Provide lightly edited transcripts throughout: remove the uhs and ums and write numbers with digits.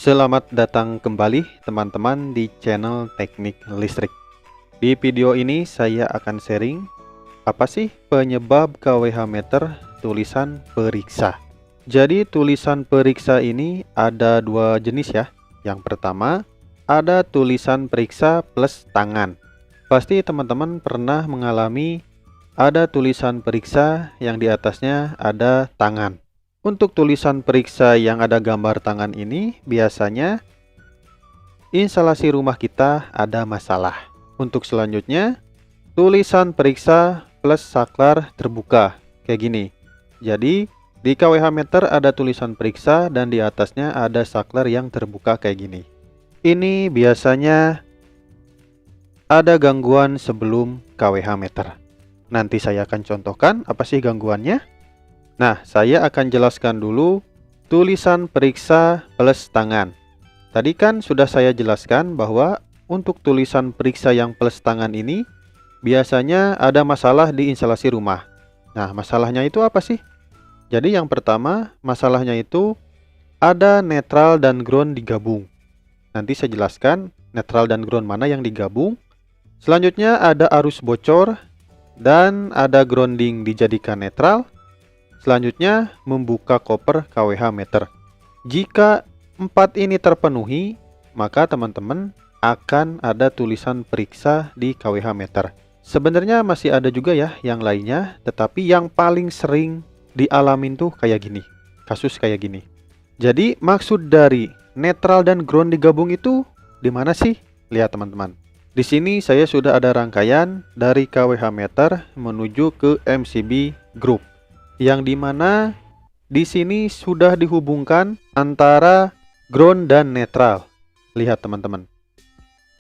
Selamat datang kembali teman-teman di channel Teknik Listrik. Di video ini saya akan sharing apa sih penyebab KWH meter tulisan periksa. Jadi tulisan periksa ini ada dua jenis ya. Yang pertama ada tulisan periksa plus tangan. Pasti teman-teman pernah mengalami ada tulisan periksa yang di atasnya ada tangan. Untuk tulisan periksa yang ada gambar tangan ini, biasanya instalasi rumah kita ada masalah. Untuk selanjutnya, tulisan periksa plus saklar terbuka, kayak gini. Jadi, di KWH meter ada tulisan periksa dan di atasnya ada saklar yang terbuka kayak gini. Ini biasanya ada gangguan sebelum KWH meter. Nanti saya akan contohkan apa sih gangguannya. Nah, saya akan jelaskan dulu tulisan periksa plus tangan. Tadi kan sudah saya jelaskan bahwa untuk tulisan periksa yang plus tangan ini biasanya ada masalah di instalasi rumah. Nah, masalahnya itu apa sih? Jadi yang pertama, masalahnya itu ada netral dan ground digabung. Nanti saya jelaskan netral dan ground mana yang digabung. Selanjutnya ada arus bocor dan ada grounding dijadikan netral. Selanjutnya, membuka koper KWH meter. Jika 4 ini terpenuhi, maka teman-teman akan ada tulisan periksa di KWH meter. Sebenarnya masih ada juga ya yang lainnya, tetapi yang paling sering dialamin tuh kayak gini. Kasus kayak gini. Jadi, maksud dari netral dan ground digabung itu di mana sih? Lihat teman-teman. Di sini saya sudah ada rangkaian dari KWH meter menuju ke MCB group. Yang dimana di sini sudah dihubungkan antara ground dan netral. Lihat teman-teman.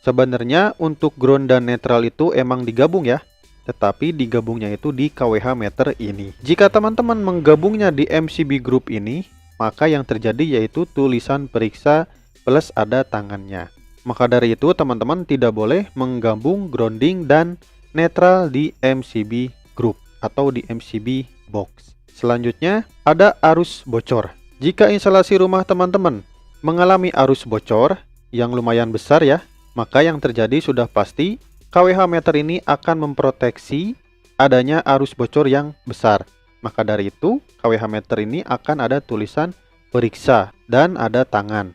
Sebenarnya untuk ground dan netral itu emang digabung ya. Tetapi digabungnya itu di KWH meter ini. Jika teman-teman menggabungnya di MCB group ini, maka yang terjadi yaitu tulisan periksa plus ada tangannya. Maka dari itu teman-teman tidak boleh menggabung grounding dan netral di MCB group atau di MCB box. Selanjutnya ada arus bocor. Jika instalasi rumah teman-teman mengalami arus bocor yang lumayan besar ya, maka yang terjadi sudah pasti KWH meter ini akan memproteksi adanya arus bocor yang besar. Maka dari itu KWH meter ini akan ada tulisan periksa dan ada tangan.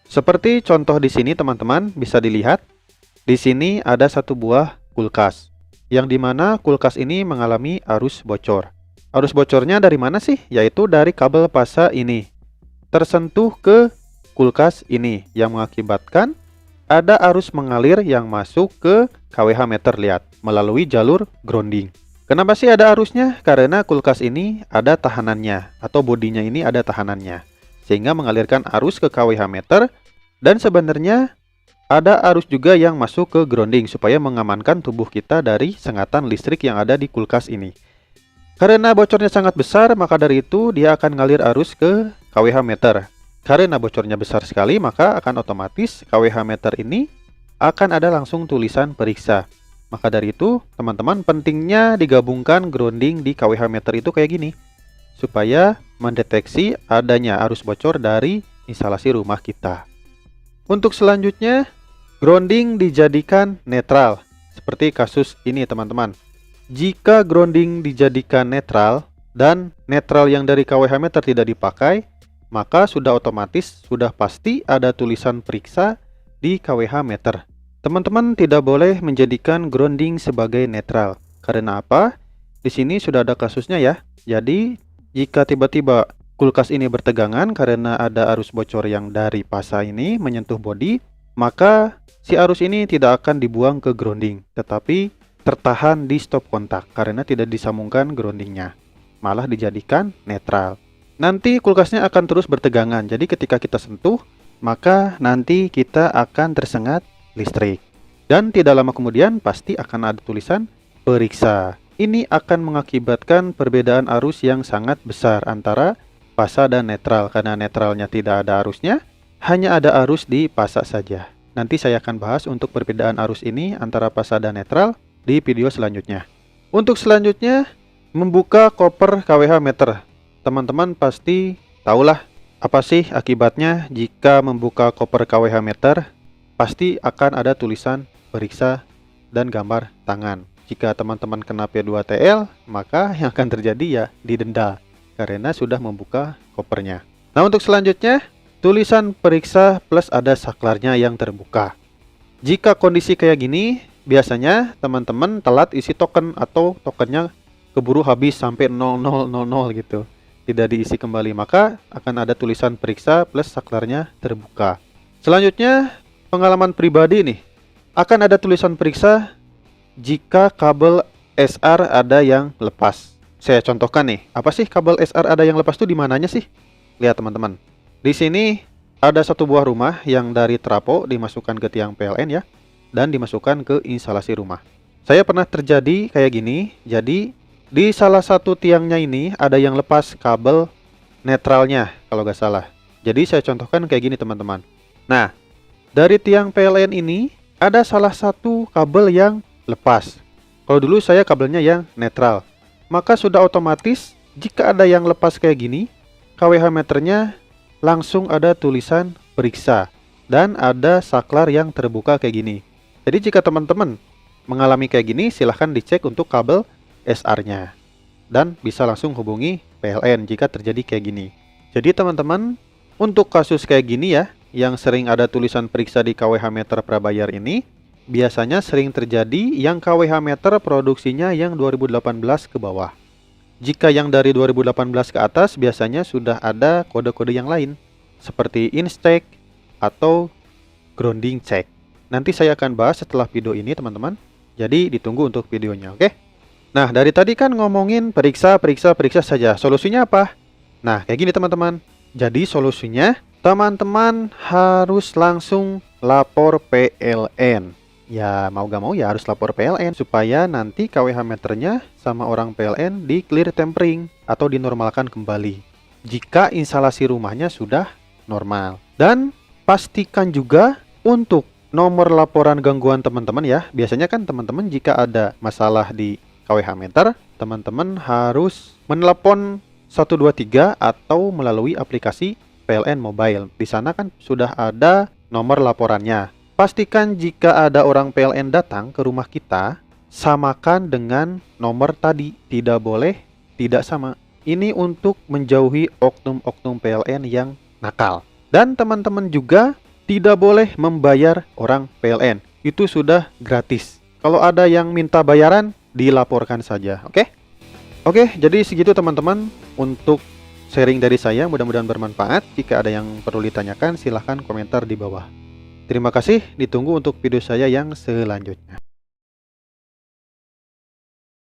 Seperti contoh di sini teman-teman bisa dilihat. Di sini ada satu buah kulkas yang dimana kulkas ini mengalami arus bocor. Arus bocornya dari mana sih? Yaitu dari kabel pasa ini tersentuh ke kulkas ini yang mengakibatkan ada arus mengalir yang masuk ke KWH meter, lihat, melalui jalur grounding. Kenapa sih ada arusnya? Karena kulkas ini ada tahanannya atau bodinya ini ada tahanannya sehingga mengalirkan arus ke KWH meter, dan sebenarnya ada arus juga yang masuk ke grounding supaya mengamankan tubuh kita dari sengatan listrik yang ada di kulkas ini. Karena bocornya sangat besar, maka dari itu dia akan ngalir arus ke KWH meter. Karena bocornya besar sekali, maka akan otomatis KWH meter ini akan ada langsung tulisan periksa. Maka dari itu, teman-teman pentingnya digabungkan grounding di KWH meter itu kayak gini. Supaya mendeteksi adanya arus bocor dari instalasi rumah kita. Untuk selanjutnya, grounding dijadikan netral. Seperti kasus ini teman-teman. Jika grounding dijadikan netral dan netral yang dari KWH meter tidak dipakai, maka sudah otomatis, sudah pasti ada tulisan periksa di KWH meter. Teman-teman tidak boleh menjadikan grounding sebagai netral. Karena apa? Di sini sudah ada kasusnya ya. Jadi, jika tiba-tiba kulkas ini bertegangan karena ada arus bocor yang dari pasa ini menyentuh bodi, maka si arus ini tidak akan dibuang ke grounding, tetapi tertahan di stop kontak karena tidak disambungkan groundingnya, malah dijadikan netral. Nanti kulkasnya akan terus bertegangan, jadi ketika kita sentuh maka nanti kita akan tersengat listrik, dan tidak lama kemudian pasti akan ada tulisan periksa. Ini akan mengakibatkan perbedaan arus yang sangat besar antara pasa dan netral, karena netralnya tidak ada arusnya, hanya ada arus di pasa saja. Nanti saya akan bahas untuk perbedaan arus ini antara pasa dan netral di video selanjutnya. Untuk selanjutnya, membuka koper KWH meter. Teman-teman pasti tahulah Apa sih akibatnya jika membuka koper KWH meter? Pasti akan ada tulisan periksa dan gambar tangan. Jika teman-teman kena P2TL, maka yang akan terjadi ya didenda karena sudah membuka kopernya. Nah, untuk selanjutnya, tulisan periksa plus ada saklarnya yang terbuka. Jika kondisi kayak gini, biasanya teman-teman telat isi token atau tokennya keburu habis sampai 0000 gitu. Tidak diisi kembali, maka akan ada tulisan periksa plus saklarnya terbuka. Selanjutnya, pengalaman pribadi nih. Akan ada tulisan periksa jika kabel SR ada yang lepas. Saya contohkan nih, apa sih kabel SR ada yang lepas itu di mananya sih? Lihat teman-teman. Di sini ada satu buah rumah yang dari trapo dimasukkan ke tiang PLN ya, dan dimasukkan ke instalasi rumah. Saya pernah terjadi kayak gini, jadi di salah satu tiangnya ini ada yang lepas kabel netralnya kalau nggak salah. Jadi saya contohkan kayak gini teman-teman. Nah, dari tiang PLN ini ada salah satu kabel yang lepas. Kalau dulu saya kabelnya yang netral, maka sudah otomatis jika ada yang lepas kayak gini, KWH meternya langsung ada tulisan periksa dan ada saklar yang terbuka kayak gini. Jadi jika teman-teman mengalami kayak gini, silahkan dicek untuk kabel SR-nya dan bisa langsung hubungi PLN jika terjadi kayak gini. Jadi teman-teman, untuk kasus kayak gini ya, yang sering ada tulisan periksa di KWH meter prabayar ini, biasanya sering terjadi yang KWH meter produksinya yang 2018 ke bawah. Jika yang dari 2018 ke atas, biasanya sudah ada kode-kode yang lain seperti incheck atau grounding check. Nanti saya akan bahas setelah video ini teman-teman. Jadi ditunggu untuk videonya, oke? Nah, dari tadi kan ngomongin periksa saja. Solusinya apa? Nah, kayak gini teman-teman. Jadi solusinya, teman-teman harus langsung lapor PLN. Ya, mau gak mau ya harus lapor PLN supaya nanti KWH meternya sama orang PLN di clear tempering atau dinormalkan kembali jika instalasi rumahnya sudah normal. Dan pastikan juga untuk nomor laporan gangguan teman-teman ya. Biasanya kan teman-teman jika ada masalah di KWH meter, teman-teman harus menelepon 123 atau melalui aplikasi PLN Mobile. Di sana kan sudah ada nomor laporannya. Pastikan jika ada orang PLN datang ke rumah kita, samakan dengan nomor tadi. Tidak boleh tidak sama. Ini untuk menjauhi oknum-oknum PLN yang nakal. Dan teman-teman juga tidak boleh membayar orang PLN. Itu sudah gratis. Kalau ada yang minta bayaran, dilaporkan saja, oke? Oke, jadi segitu teman-teman untuk sharing dari saya. Mudah-mudahan bermanfaat. Jika ada yang perlu ditanyakan, silahkan komentar di bawah. Terima kasih, ditunggu untuk video saya yang selanjutnya.